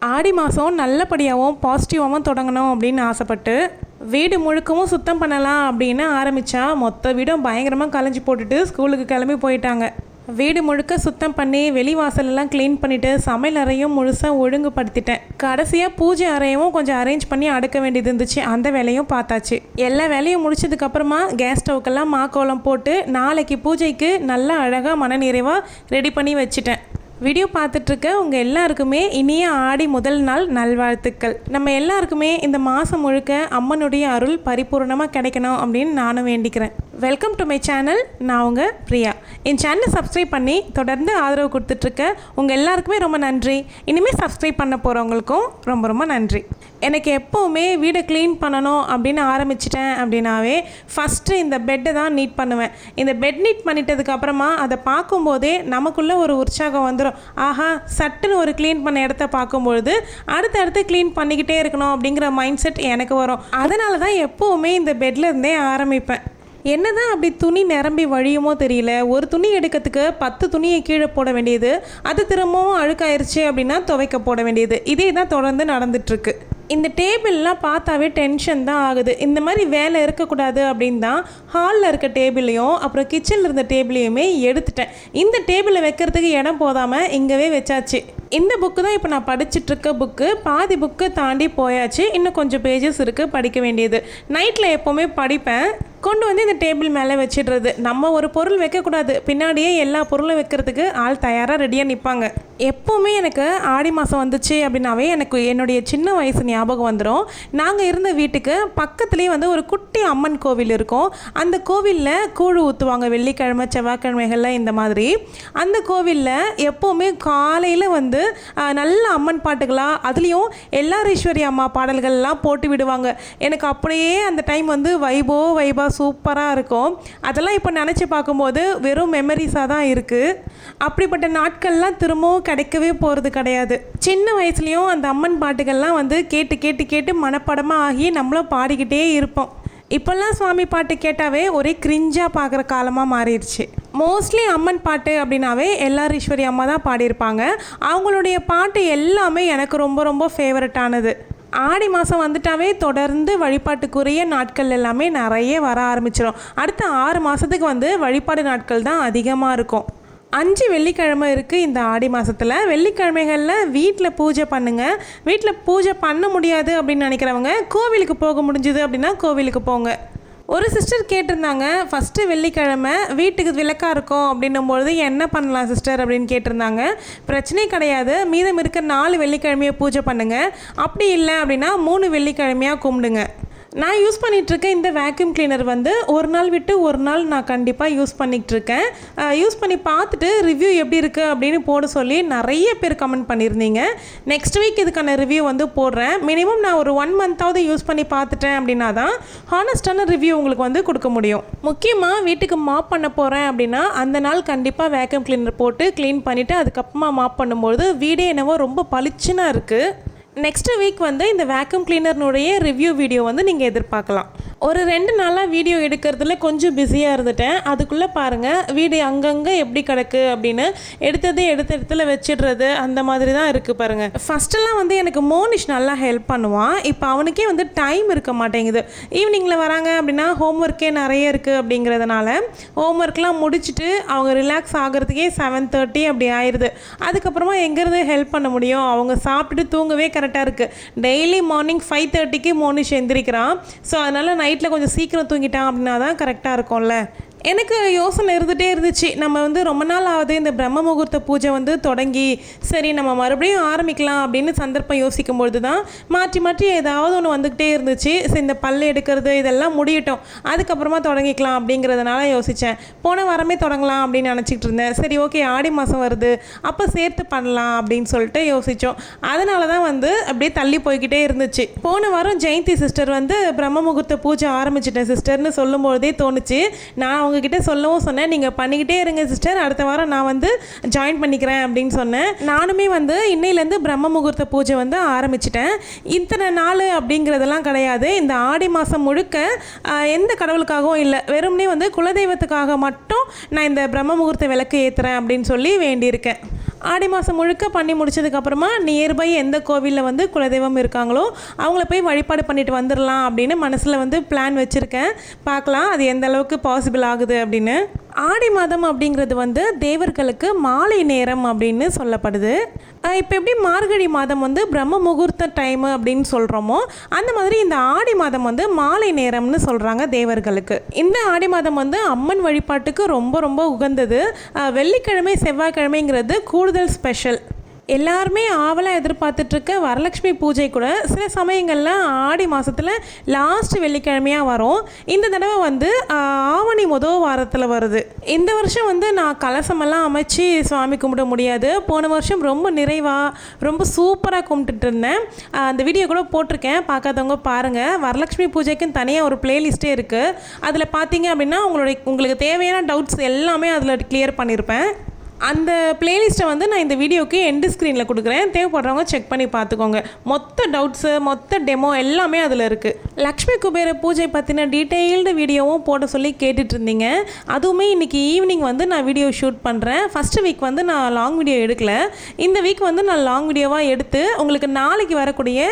ஆடி மாதம் நல்லபடியாகவும் பாசிட்டிவாகவும் தொடங்கணும் அப்படின்னு ஆசைப்பட்டு வீடு முழுக்கவும் சுத்தம் பண்ணலாம் அப்படின்னு ஆரம்பித்தா மொத்த வீடும் பயங்கரமாக கலைஞ்சி போட்டுட்டு ஸ்கூலுக்கு கிளம்பி போயிட்டாங்க. வீடு முழுக்க சுத்தம் பண்ணி வெளிவாசலெல்லாம் க்ளீன் பண்ணிவிட்டு சமையல் அறையும் முழுசாக ஒழுங்குபடுத்திட்டேன். கடைசியாக பூஜை அறையும் கொஞ்சம் அரேஞ்ச் பண்ணி அடுக்க வேண்டியது இருந்துச்சு. அந்த வேலையும் பார்த்தாச்சு. எல்லா வேலையும் முடிச்சதுக்கப்புறமா கேஸ் ஸ்டவ்க்கெல்லாம் மாக்கோலம் போட்டு நாளைக்கு பூஜைக்கு நல்லா அழகாக மனநிறைவாக ரெடி பண்ணி வச்சுட்டேன். வீடியோ பார்த்துட்ருக்க உங்கள் எல்லாருக்குமே இனிய ஆடி முதல் நாள் நல்வாழ்த்துக்கள். நம்ம எல்லாருக்குமே இந்த மாதம் முழுக்க அம்மனுடைய அருள் பரிபூர்ணமாக கிடைக்கணும் அப்படின்னு நானும் வேண்டிக்கிறேன். Welcome to my channel. நான் உங்கள் பிரியா. என் சேனலை சப்ஸ்கிரைப் பண்ணி தொடர்ந்து ஆதரவு கொடுத்துட்ருக்க உங்கள் எல்லாருக்குமே ரொம்ப நன்றி. இனிமேல் சப்ஸ்கிரைப் பண்ண போகிறவங்களுக்கும் ரொம்ப ரொம்ப நன்றி. எனக்கு எப்போவுமே வீடை க்ளீன் பண்ணணும் அப்படின்னு ஆரம்பிச்சிட்டேன் அப்படின்னாவே ஃபஸ்ட்டு இந்த பெட்டை தான் நீட் பண்ணுவேன். இந்த பெட் நீட் பண்ணிட்டதுக்கப்புறமா அதை பார்க்கும்போதே நமக்குள்ளே ஒரு உற்சாகம் வந்துடும். ஆஹா, சட்டுன்னு ஒரு க்ளீன் பண்ண இடத்த பார்க்கும்பொழுது அடுத்தடுத்து க்ளீன் பண்ணிக்கிட்டே இருக்கணும் அப்படிங்கிற மைண்ட் செட் எனக்கு வரும். அதனால தான் எப்போவுமே இந்த பெட்டில் இருந்தே ஆரம்பிப்பேன். என்னதான் அப்படி துணி நிரம்பி வழியுமோ தெரியல. ஒரு துணி எடுக்கிறதுக்கு 10 துணியை கீழே போட வேண்டியது, அது திரும்பவும் அழுக்காயிருச்சு அப்படின்னா துவைக்க போட வேண்டியது, இதே தான் தொடர்ந்து நடந்துட்டுருக்கு. இந்த டேபிள்லாம் பார்த்தாவே டென்ஷன் தான் ஆகுது. இந்த மாதிரி வேலை இருக்கக்கூடாது அப்படின்னு தான் ஹாலில் இருக்க டேபிளையும் அப்புறம் கிச்சனில் இருந்த டேபிளையுமே எடுத்துட்டேன். இந்த டேபிளை வைக்கிறதுக்கு இடம் போதாமல் இங்கேவே வச்சாச்சு. இந்த புக்கு தான் இப்போ நான் படிச்சுட்ருக்க புக்கு. பாதி புக்கு தாண்டி போயாச்சு. இன்னும் கொஞ்சம் பேஜஸ் இருக்குது படிக்க வேண்டியது. நைட்டில் எப்போவுமே படிப்பேன். கொண்டு வந்து இந்த டேபிள் மேலே வச்சிடுறது. நம்ம ஒரு பொருள் வைக்கக்கூடாது, பின்னாடியே எல்லா பொருளும் வைக்கிறதுக்கு ஆள் தயாராக ரெடியாக நிற்பாங்க. எப்போவுமே எனக்கு ஆடி மாதம் வந்துச்சு அப்படின்னாவே எனக்கு என்னுடைய சின்ன வயசு ஞாபகம் வந்துடும். நாங்கள் இருந்த வீட்டுக்கு பக்கத்துலேயே வந்து ஒரு குட்டி அம்மன் கோவில் இருக்கும். அந்த கோவிலில் கூழு ஊற்றுவாங்க வெள்ளிக்கிழமை செவ்வாய்க்கிழமைகளில் இந்த மாதிரி. அந்த கோவிலில் எப்போவுமே காலையில் வந்து நல்ல அம்மன் பாட்டுகளாக, அதுலேயும் எல்லாரீஸ்வரி அம்மா பாடல்கள்லாம் போட்டு விடுவாங்க. எனக்கு அப்படியே அந்த டைம் வந்து வைபா சூப்பராக இருக்கும். அதெல்லாம் இப்போ நினச்சி பார்க்கும்போது வெறும் மெமரிஸாக தான் இருக்குது. அப்படிப்பட்ட நாட்கள்லாம் திரும்பவும் கிடைக்கவே போகிறது கிடையாது. சின்ன வயசுலேயும் அந்த அம்மன் பாட்டுகள்லாம் வந்து கேட்டு கேட்டு கேட்டு மனப்படமாக ஆகி நம்மளும் பாடிக்கிட்டே இருப்போம். இப்போல்லாம் சுவாமி பாட்டு கேட்டாவே ஒரே கிரிஞ்சாக பார்க்குற காலமாக மாறிடுச்சு. மோஸ்ட்லி அம்மன் பாட்டு அப்படின்னாவே எல்லாரீஸ்வரி அம்மா தான் பாடியிருப்பாங்க. அவங்களுடைய பாட்டு எல்லாமே எனக்கு ரொம்ப ரொம்ப ஃபேவரட்டானது. ஆடி மாதம் வந்துட்டாவே தொடர்ந்து வழிபாட்டுக்குரிய நாட்கள் எல்லாமே நிறைய வர ஆரம்பிச்சிடும். அடுத்த 6 மாதத்துக்கு வந்து வழிபாடு நாட்கள் தான் அதிகமாக இருக்கும். 5 வெள்ளிக்கிழமை இருக்குது இந்த ஆடி மாதத்தில். வெள்ளிக்கிழமைகளில் வீட்டில் பூஜை பண்ணுங்கள். வீட்டில் பூஜை பண்ண முடியாது அப்படின்னு நினைக்கிறவங்க கோவிலுக்கு போக முடிஞ்சுது அப்படின்னா கோவிலுக்கு போங்க. ஒரு சிஸ்டர் கேட்டிருந்தாங்க, ஃபஸ்ட்டு வெள்ளிக்கிழமை வீட்டுக்கு விளக்காக இருக்கும் அப்படின்னும்பொழுது என்ன பண்ணலாம் சிஸ்டர் அப்படின்னு கேட்டிருந்தாங்க. பிரச்சனை கிடையாது, மீதம் இருக்க 4 வெள்ளிக்கிழமையை பூஜை பண்ணுங்கள். அப்படி இல்லை அப்படின்னா 3 வெள்ளிக்கிழமையாக கும்பிடுங்க. நான் யூஸ் பண்ணிகிட்ருக்க இந்த வேக்யூம் கிளீனர் வந்து ஒரு நாள் விட்டு ஒரு நாள் நான் கண்டிப்பாக யூஸ் பண்ணிகிட்ருக்கேன். யூஸ் பண்ணி பார்த்துட்டு ரிவ்யூ எப்படி இருக்குது அப்படின்னு போட சொல்லி நிறைய பேர் கமெண்ட் பண்ணியிருந்தீங்க. நெக்ஸ்ட் வீக் இதுக்கான ரிவ்யூ வந்து போடுறேன். மினிமம் நான் ஒரு 1 மந்த்தாவது யூஸ் பண்ணி பார்த்துட்டேன் அப்படின்னா தான் ஹானஸ்டான ரிவ்யூ உங்களுக்கு வந்து கொடுக்க முடியும். முக்கியமாக வீட்டுக்கு மாப் பண்ண போகிறேன் அப்படின்னா அந்த நாள் கண்டிப்பாக வேக்யூம் கிளீனர் போட்டு க்ளீன் பண்ணிவிட்டு அதுக்கப்புறமா மாப் பண்ணும்பொழுது வீடே என்னவோ ரொம்ப பளிச்சுன்னா இருக்குது. நெக்ஸ்ட் வீக் வந்து இந்த வேக்யூம் கிளீனர்னுடைய ரிவ்யூ வீடியோ வந்து நீங்கள் எதிர்பார்க்கலாம். ஒரு 2 நாளாக வீடியோ எடுக்கிறதுல கொஞ்சம் பிஸியாக இருந்துட்டேன். அதுக்குள்ளே பாருங்கள் வீடு அங்கங்கே எப்படி கிடக்கு அப்படின்னு எடுத்த இடத்துல வச்சிடுறது அந்த மாதிரி தான் இருக்குது பாருங்கள். ஃபஸ்ட்டெல்லாம் வந்து எனக்கு மோனிஷ் நல்லா ஹெல்ப் பண்ணுவான். இப்போ அவனுக்கே வந்து டைம் இருக்க மாட்டேங்குது. ஈவினிங்கில் வராங்க அப்படின்னா ஹோம்ஒர்க்கே நிறைய இருக்குது அப்படிங்கிறதுனால ஹோம்ஒர்க்லாம் முடிச்சுட்டு அவங்க ரிலாக்ஸ் ஆகிறதுக்கே 7:30 அப்படி ஆயிடுது. அதுக்கப்புறமா எங்கேருந்து ஹெல்ப் பண்ண முடியும்? அவங்க சாப்பிட்டுட்டு தூங்கவே கரெக்டாக இருக்குது. டெய்லி மார்னிங் 5:30க்கு மோனிஷ் எந்திரிக்கிறான். ஸோ அதனால் நைட்டில் கொஞ்சம் சீக்கிரம் தூங்கிட்டான் அப்படின்னா தான் கரெக்டாக இருக்கும்ல. எனக்கு யோசனை இருந்துகிட்டே இருந்துச்சு, நம்ம வந்து ரொம்ப நாள் ஆகுது இந்த பிரம்ம முகூர்த்த பூஜை வந்து தொடங்கி, சரி நம்ம மறுபடியும் ஆரம்பிக்கலாம் அப்படின்னு சந்தர்ப்பம் யோசிக்கும்பொழுது தான் மாற்றி ஏதாவது ஒன்று வந்துக்கிட்டே இருந்துச்சு. சரி இந்த பல் எடுக்கிறது இதெல்லாம் முடியட்டும், அதுக்கப்புறமா தொடங்கிக்கலாம் அப்படிங்கிறதுனால யோசித்தேன். போன வாரமே தொடங்கலாம் அப்படின்னு நினச்சிக்கிட்டு இருந்தேன். சரி ஓகே, ஆடி மாதம் வருது, அப்போ சேர்த்து பண்ணலாம் அப்படின்னு சொல்லிட்டு யோசித்தோம். அதனால தான் வந்து அப்படியே தள்ளி போய்கிட்டே இருந்துச்சு. போன வாரம் ஜெயந்தி சிஸ்டர் வந்து பிரம்ம முகூர்த்த பூஜை ஆரம்பிச்சிட்டேன் சிஸ்டர்னு சொல்லும்போதே தோணுச்சு. நான் அவங்கக்கிட்ட சொல்லவும் சொன்னேன், நீங்கள் பண்ணிக்கிட்டே இருங்க சிஸ்டர், அடுத்த வாரம் நான் வந்து ஜாயின் பண்ணிக்கிறேன் அப்படின்னு சொன்னேன். நானுமே வந்து இன்னையிலேருந்து பிரம்ம முகூர்த்த பூஜை வந்து ஆரம்பிச்சிட்டேன். இத்தனை நாள் அப்படிங்கிறதெல்லாம் கிடையாது. இந்த ஆடி மாதம் முழுக்க எந்த கடவுளுக்காகவும் இல்லை, வெறும்னே வந்து குலதெய்வத்துக்காக மட்டும் நான் இந்த பிரம்ம முகூர்த்த விளக்கு ஏற்றுறேன் அப்படின்னு சொல்லி வேண்டியிருக்கேன். ஆடி மாதம் முழுக்க பண்ணி முடிச்சதுக்கப்புறமா நியர்பை எந்த கோவிலில் வந்து குலதெய்வம் இருக்காங்களோ அவங்கள போய் வழிபாடு பண்ணிட்டு வந்துடலாம் அப்படின்னு மனசில் வந்து பிளான் வச்சுருக்கேன். பார்க்கலாம் அது எந்த அளவுக்கு பாசிபிள் ஆகுது அப்படின்னு. ஆடி மாதம் அப்படிங்கிறது வந்து தேவர்களுக்கு மாலை நேரம் அப்படின்னு சொல்லப்படுது. இப்போ எப்படி மார்கழி மாதம் வந்து பிரம்ம முகூர்த்த டைமு அப்படின்னு சொல்கிறோமோ அந்த மாதிரி இந்த ஆடி மாதம் வந்து மாலை நேரம்னு சொல்கிறாங்க தேவர்களுக்கு. இந்த ஆடி மாதம் வந்து அம்மன் வழிபாட்டுக்கு ரொம்ப ரொம்ப உகந்தது. வெள்ளிக்கிழமை செவ்வாய்க்கிழமைங்கிறது கூடுதல் ஸ்பெஷல். எல்லாருமே ஆவலாக எதிர்பார்த்துட்ருக்க வரலட்சுமி பூஜை கூட சில சமயங்களில் ஆடி மாதத்தில் லாஸ்ட் வெள்ளிக்கிழமையாக வரும். இந்த தடவை வந்து ஆவணி வாரத்தில் வருது. இந்த வருஷம் வந்து நான் கலசமெல்லாம் அமைச்சு சுவாமி கும்பிட முடியாது. போன வருஷம் ரொம்ப நிறைவாக ரொம்ப சூப்பராக கும்பிட்டுட்டு இருந்தேன். அந்த வீடியோ கூட போட்டிருக்கேன், பார்க்காதவங்க பாருங்கள். வரலட்சுமி பூஜைக்குன்னு தனியாக ஒரு பிளேலிஸ்ட்டே இருக்குது. அதில் பார்த்தீங்க அப்படின்னா உங்களுக்கு தேவையான டவுட்ஸ் எல்லாமே அதில் கிளியர் பண்ணியிருப்பேன். அந்த பிளேலிஸ்ட்டை வந்து நான் இந்த வீடியோக்கு எண்டு ஸ்க்ரீனில் கொடுக்குறேன், தேவைப்படுறவங்க செக் பண்ணி பார்த்துக்கோங்க. மொத்த டவுட்ஸு மொத்த டெமோ எல்லாமே அதில் இருக்குது. லக்ஷ்மி குபேர பூஜை பற்றின டீட்டெயில்டு வீடியோவும் போட சொல்லி கேட்டுட்டு இருந்தீங்க. அதுவுமே இன்றைக்கி ஈவினிங் வந்து நான் வீடியோ ஷூட் பண்ணுறேன். ஃபஸ்ட்டு வீக் வந்து நான் லாங் வீடியோ எடுக்கல. இந்த வீக் வந்து நான் லாங் வீடியோவாக எடுத்து உங்களுக்கு நாளைக்கு வரக்கூடிய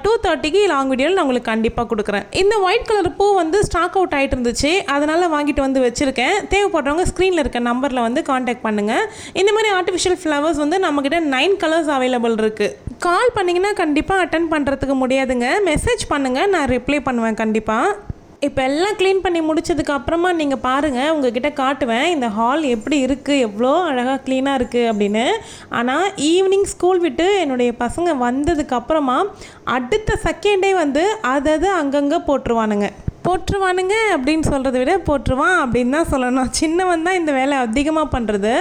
2:30க்கு லாங் வீடியோவில் நான் உங்களுக்கு கண்டிப்பாக கொடுக்குறேன். இந்த ஒயிட் கலர் பூ வந்து ஸ்டாக் அவுட் ஆகிட்டு இருந்துச்சு, அதனால் வாங்கிட்டு வந்து வச்சுருக்கேன். தேவைப்படுறவங்க ஸ்க்ரீனில் இருக்க நம்பரில் வந்து காண்டாக்ட் பண்ணுங்கள். இந்த மாதிரி ஆர்டிஃபிஷியல் ஃப்ளவர்ஸ் வந்து நம்மக்கிட்ட 9 கலர்ஸ் அவைலபிள் இருக்குது. கால் பண்ணிங்கன்னா கண்டிப்பாக அட்டன் பண்ணுறதுக்கு முடியாதுங்க, மெசேஜ் பண்ணுங்கள், நான் ரிப்ளை பண்ணுவேன் கண்டிப்பாக. இப்போ எல்லாம் க்ளீன் பண்ணி முடிச்சதுக்கு அப்புறமா நீங்கள் பாருங்கள், உங்ககிட்ட காட்டுவேன் இந்த ஹால் எப்படி இருக்குது, எவ்வளோ அழகாக க்ளீனாக இருக்குது அப்படின்னு. ஆனால் ஈவினிங் ஸ்கூல் விட்டு என்னுடைய பசங்க வந்ததுக்கப்புறமா அடுத்த செகண்டே வந்து அது அங்கங்கே போட்டுருவானுங்க அப்படின்னு சொல்கிறத விட போட்டுருவான் அப்படின்னு தான் சொல்லணும். சின்னவன் தான் இந்த வேலை அதிகமாக பண்ணுறது.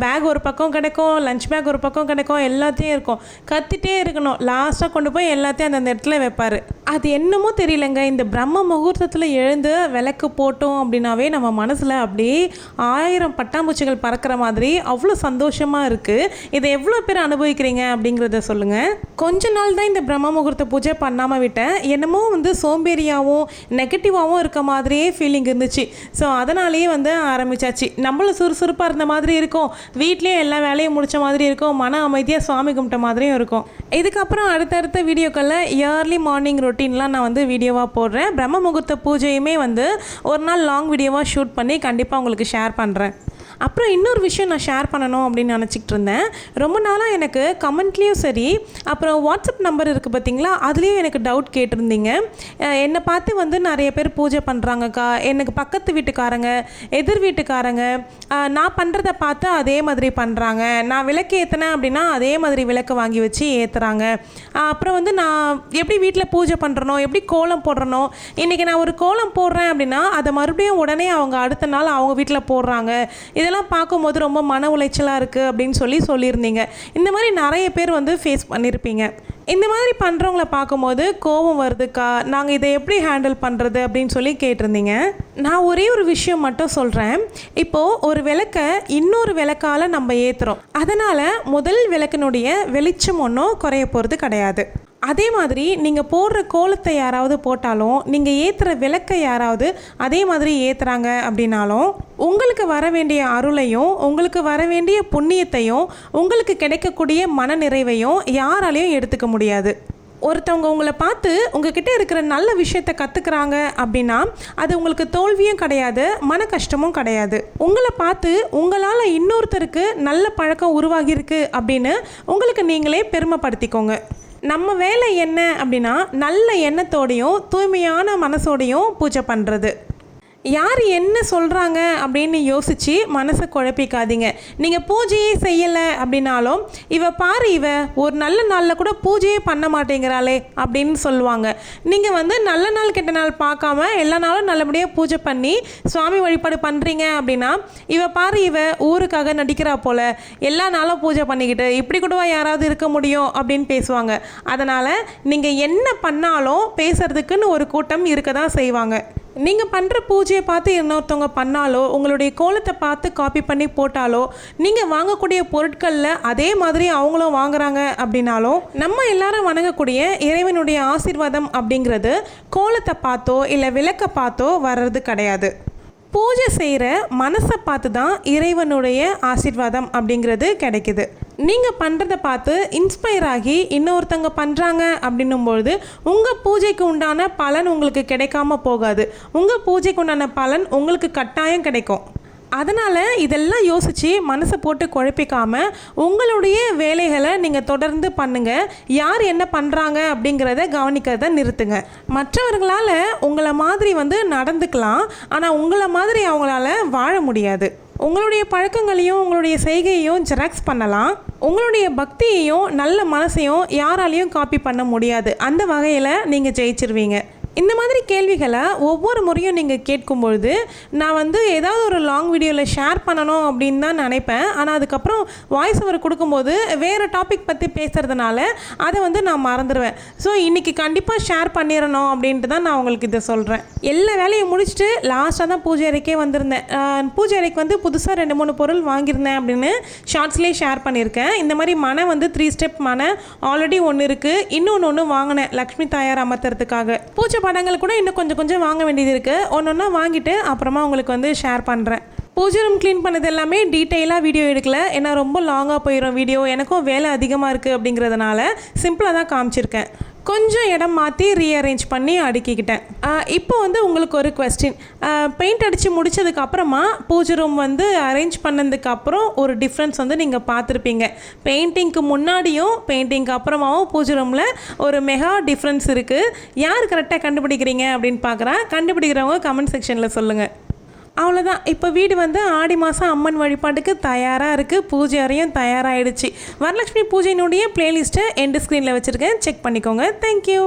பேக் ஒரு பக்கம் கிடைக்கும், லஞ்ச் பேக் ஒரு பக்கம் கிடைக்கும், எல்லாத்தையும் இருக்கும், கத்திட்டே இருக்கணும். லாஸ்ட்டாக கொண்டு போய் எல்லாத்தையும் அந்தந்த இடத்துல வைப்பார். அது என்னமோ தெரியலங்க, இந்த பிரம்ம முகூர்த்தத்தில் எழுந்து விளக்கு போட்டோம் அப்படின்னாவே நம்ம மனசில் அப்படியே 1000 பட்டாம்பூச்சிகள் பறக்கிற மாதிரி அவ்வளோ சந்தோஷமாக இருக்குது. இதை எவ்வளோ பேர் அனுபவிக்கிறீங்க அப்படிங்கிறத சொல்லுங்கள். கொஞ்ச நாள் தான் இந்த பிரம்ம முகூர்த்த பூஜை பண்ணாமல் விட்டேன். என்னமோ வந்து சோம்பேறியாகவும் நெகட்டிவாகவும் இருக்க மாதிரியே ஃபீலிங் இருந்துச்சு. ஸோ அதனாலேயே வந்து ஆரம்பித்தாச்சு. நம்மளும் சுறுசுறுப்பாக இருந்த மாதிரி இருக்கும், வீட்லேயும் எல்லா வேலையும் முடித்த மாதிரி இருக்கும், மன அமைதியாக சுவாமி கும்பிட்ட மாதிரியும் இருக்கும். இதுக்கப்புறம் அடுத்தடுத்த வீடியோக்களில் இயர்லி மார்னிங் ரொட்டீன்லாம் நான் வந்து வீடியோவாக போடுறேன். பிரம்ம முகூர்த்த பூஜையுமே வந்து ஒரு நாள் லாங் வீடியோவாக ஷூட் பண்ணி கண்டிப்பாக உங்களுக்கு ஷேர் பண்ணுறேன். அப்புறம் இன்னொரு விஷயம் நான் ஷேர் பண்ணணும் அப்படின்னு நினச்சிக்கிட்டு இருந்தேன். ரொம்ப நாளாக எனக்கு கமெண்ட்லேயும் சரி, அப்புறம் வாட்ஸ்அப் நம்பர் இருக்குது பார்த்தீங்களா, அதுலேயும் எனக்கு டவுட் கேட்டிருந்தீங்க. என்னை பார்த்து வந்து நிறைய பேர் பூஜை பண்ணுறாங்கக்கா, எனக்கு பக்கத்து வீட்டுக்காரங்க எதிர் வீட்டுக்காரங்க நான் பண்ணுறத பார்த்து அதே மாதிரி பண்ணுறாங்க, நான் விளக்கு ஏற்றினேன் அப்படின்னா அதே மாதிரி விளக்கு வாங்கி வச்சு ஏற்றுறாங்க. அப்புறம் வந்து நான் எப்படி வீட்டில் பூஜை பண்ணுறனோ, எப்படி கோலம் போடுறனோ, இன்றைக்கி நான் ஒரு கோலம் போடுறேன் அப்படின்னா அதை மறுபடியும் உடனே அவங்க அடுத்த நாள் அவங்க வீட்டில் போடுறாங்க. இதெல்லாம் பார்க்கும்போது ரொம்ப மன உளைச்சலாக இருக்குது அப்படின்னு சொல்லியிருந்தீங்க. இந்த மாதிரி நிறைய பேர் வந்து ஃபேஸ் பண்ணியிருப்பீங்க. இந்த மாதிரி பண்ணுறவங்கள பார்க்கும்போது கோபம் வருதுக்கா, நாங்கள் இதை எப்படி ஹேண்டில் பண்ணுறது அப்படின்னு சொல்லி கேட்டிருந்தீங்க. நான் ஒரே ஒரு விஷயம் மட்டும் சொல்கிறேன். இப்போது ஒரு விளக்கை இன்னொரு விளக்கால் நம்ம ஏற்றுறோம், அதனால் முதல் விளக்கினுடைய வெளிச்சம் ஒன்றும் குறைய போகிறது கிடையாது. அதே மாதிரி நீங்கள் போடுற கோலத்தை யாராவது போட்டாலும், நீங்கள் ஏற்றுற விளக்கை யாராவது அதே மாதிரி ஏற்றுறாங்க அப்படின்னாலும், உங்களுக்கு வர வேண்டிய அருளையும் உங்களுக்கு வர வேண்டிய புண்ணியத்தையும் உங்களுக்கு கிடைக்கக்கூடிய மன நிறைவையும் யாராலையும் எடுத்துக்க முடியாது. ஒருத்தவங்க உங்களை பார்த்து உங்ககிட்ட இருக்கிற நல்ல விஷயத்தை கற்றுக்குறாங்க அப்படின்னா அது உங்களுக்கு தோல்வியும் கிடையாது, மன கஷ்டமும் கிடையாது. உங்களை பார்த்து உங்களால் இன்னொருத்தருக்கு நல்ல பழக்கம் உருவாகியிருக்கு அப்படின்னு உங்களுக்கு நீங்களே பெருமைப்படுத்திக்கோங்க. நம்ம வேலை என்ன அப்படின்னா நல்ல எண்ணத்தோடையும் தூய்மையான மனசோடையும் பூஜை பண்ணுறது. யார் என்ன சொல்கிறாங்க அப்படின்னு யோசித்து மனசை குழப்பிக்காதீங்க. நீங்கள் பூஜையே செய்யலை அப்படின்னாலும், இவ ஒரு நல்ல நாளில் கூட பூஜையே பண்ண மாட்டேங்கிறாளே அப்படின்னு சொல்லுவாங்க. நீங்கள் வந்து நல்ல நாள் கெட்ட நாள் பார்க்காம எல்லா நாளும் நல்லபடியாக பூஜை பண்ணி சுவாமி வழிபாடு பண்ணுறீங்க அப்படின்னா, இவ ஊருக்காக நடிக்கிறா போல் எல்லா நாளும் பூஜை பண்ணிக்கிட்டு இப்படி கூடவா யாராவது இருக்க முடியும் அப்படின்னு பேசுவாங்க. அதனால் நீங்கள் என்ன பண்ணாலும் பேசுறதுக்குன்னு ஒரு கூட்டம் இருக்க தான் செய்வாங்க. நீங்கள் பண்ணுற பூஜையை பார்த்து இன்னொருத்தவங்க பண்ணாலோ, உங்களுடைய கோலத்தை பார்த்து காப்பி பண்ணி போட்டாலோ, நீங்கள் வாங்கக்கூடிய பொருட்களில் அதே மாதிரி அவங்களும் வாங்குறாங்க அப்படின்னாலும், நம்ம எல்லாரும் வணங்கக்கூடிய இறைவனுடைய ஆசீர்வாதம் அப்படிங்கிறது கோலத்தை பார்த்தோ இல்லை விளக்கை பார்த்தோ வர்றது கிடையாது. பூஜை செய்கிற மனசை பார்த்து தான் இறைவனுடைய ஆசீர்வாதம் அப்படிங்கிறது கிடைக்குது. நீங்கள் பண்ணுறதை பார்த்து இன்ஸ்பயர் ஆகி இன்னொருத்தங்க பண்ணுறாங்க அப்படின்னும்பொழுது உங்கள் பூஜைக்கு உண்டான பலன் உங்களுக்கு கிடைக்காம போகாது. உங்கள் பூஜைக்கு உண்டான பலன் உங்களுக்கு கட்டாயம் கிடைக்கும். அதனால் இதெல்லாம் யோசித்து மனசை போட்டு குழப்பிக்காமல் உங்களுடைய வேலைகளை நீங்கள் தொடர்ந்து பண்ணுங்கள். யார் என்ன பண்ணுறாங்க அப்படிங்கிறத கவனிக்கிறத நிறுத்துங்க. மற்றவர்களால் உங்களை மாதிரி நடந்துக்கலாம், ஆனால் உங்களை மாதிரி அவங்களால வாழ முடியாது. உங்களுடைய பழக்கங்களையும் உங்களுடைய செய்கையையும் ஜெராக்ஸ் பண்ணலாம், உங்களுடைய பக்தியையும் நல்ல மனசையும் யாராலையும் காப்பி பண்ண முடியாது. அந்த வகையில் நீங்கள் ஜெயிச்சிருவீங்க. இந்த மாதிரி கேள்விகளை ஒவ்வொரு முறையும் நீங்கள் கேட்கும்பொழுது நான் ஏதாவது ஒரு லாங் வீடியோவில் ஷேர் பண்ணணும் அப்படின்னு தான் நினைப்பேன். ஆனால் அதுக்கப்புறம் வாய்ஸ் ஓவர் கொடுக்கும்போது வேறு டாபிக் பற்றி பேசுகிறதுனால அதை நான் மறந்துடுவேன். ஸோ இன்றைக்கி கண்டிப்பாக ஷேர் பண்ணிடணும் அப்படின்ட்டு தான் நான் உங்களுக்கு இதை சொல்கிறேன். எல்லா வேலையும் முடிச்சுட்டு லாஸ்ட்டாக தான் பூஜை அறைக்கே வந்திருந்தேன். பூஜை அறைக்கு புதுசாக 2-3 பொருள் வாங்கியிருந்தேன் அப்படின்னு ஷார்ட்ஸ்லேயே ஷேர் பண்ணியிருக்கேன். இந்த மாதிரி மனை 3 ஸ்டெப் மனை ஆல்ரெடி ஒன்று இருக்குது, இன்னொன்று வாங்கினேன் லக்ஷ்மி தாயார் அமர்த்துறதுக்காக. பூஜை படங்கள் கூட இன்னும் கொஞ்சம் வாங்க வேண்டியது இருக்குது. ஒன்றா வாங்கிட்டு அப்புறமா உங்களுக்கு ஷேர் பண்ணுறேன். பூஜை ரூம் க்ளீன் பண்ணது எல்லாமே டீட்டெயிலாக வீடியோ எடுக்கல, ஏன்னா ரொம்ப லாங்காக போயிடும் வீடியோ. எனக்கும் வேலை அதிகமாக இருக்குது அப்படிங்கிறதுனால சிம்பிளாக தான் காமிச்சிருக்கேன். கொஞ்சம் இடம் மாற்றி ரீஅரேஞ்ச் பண்ணி அடுக்கிக்கிட்டேன். இப்போ உங்களுக்கு ஒரு கொஸ்டின். பெயிண்ட் அடித்து முடித்ததுக்கப்புறமா பூஜை ரூம் அரேஞ்ச் பண்ணதுக்கப்புறம் ஒரு டிஃப்ரென்ஸ் நீங்கள் பார்த்துருப்பீங்க. பெயிண்டிங்க்கு முன்னாடியும் பெயிண்டிங்க்கு அப்புறமாவும் பூஜை ரூமில் ஒரு மெகா டிஃப்ரென்ஸ் இருக்குது. யார் கரெக்டாக கண்டுபிடிக்கிறீங்க அப்படின்னு பார்க்குறேன். கண்டுபிடிக்கிறவங்க கமெண்ட் செக்ஷனில் சொல்லுங்கள். அவ்வளோதான். இப்போ வீடு ஆடி மாதம் அம்மன் வழிபாட்டுக்கு தயாராக இருக்குது. பூஜை அறையும் தயாராகிடுச்சு. வரலட்சுமி பூஜையினுடைய பிளேலிஸ்ட்டை எண்டு ஸ்க்ரீனில் வச்சுருக்கேன், செக் பண்ணிக்கோங்க. தேங்க்யூ.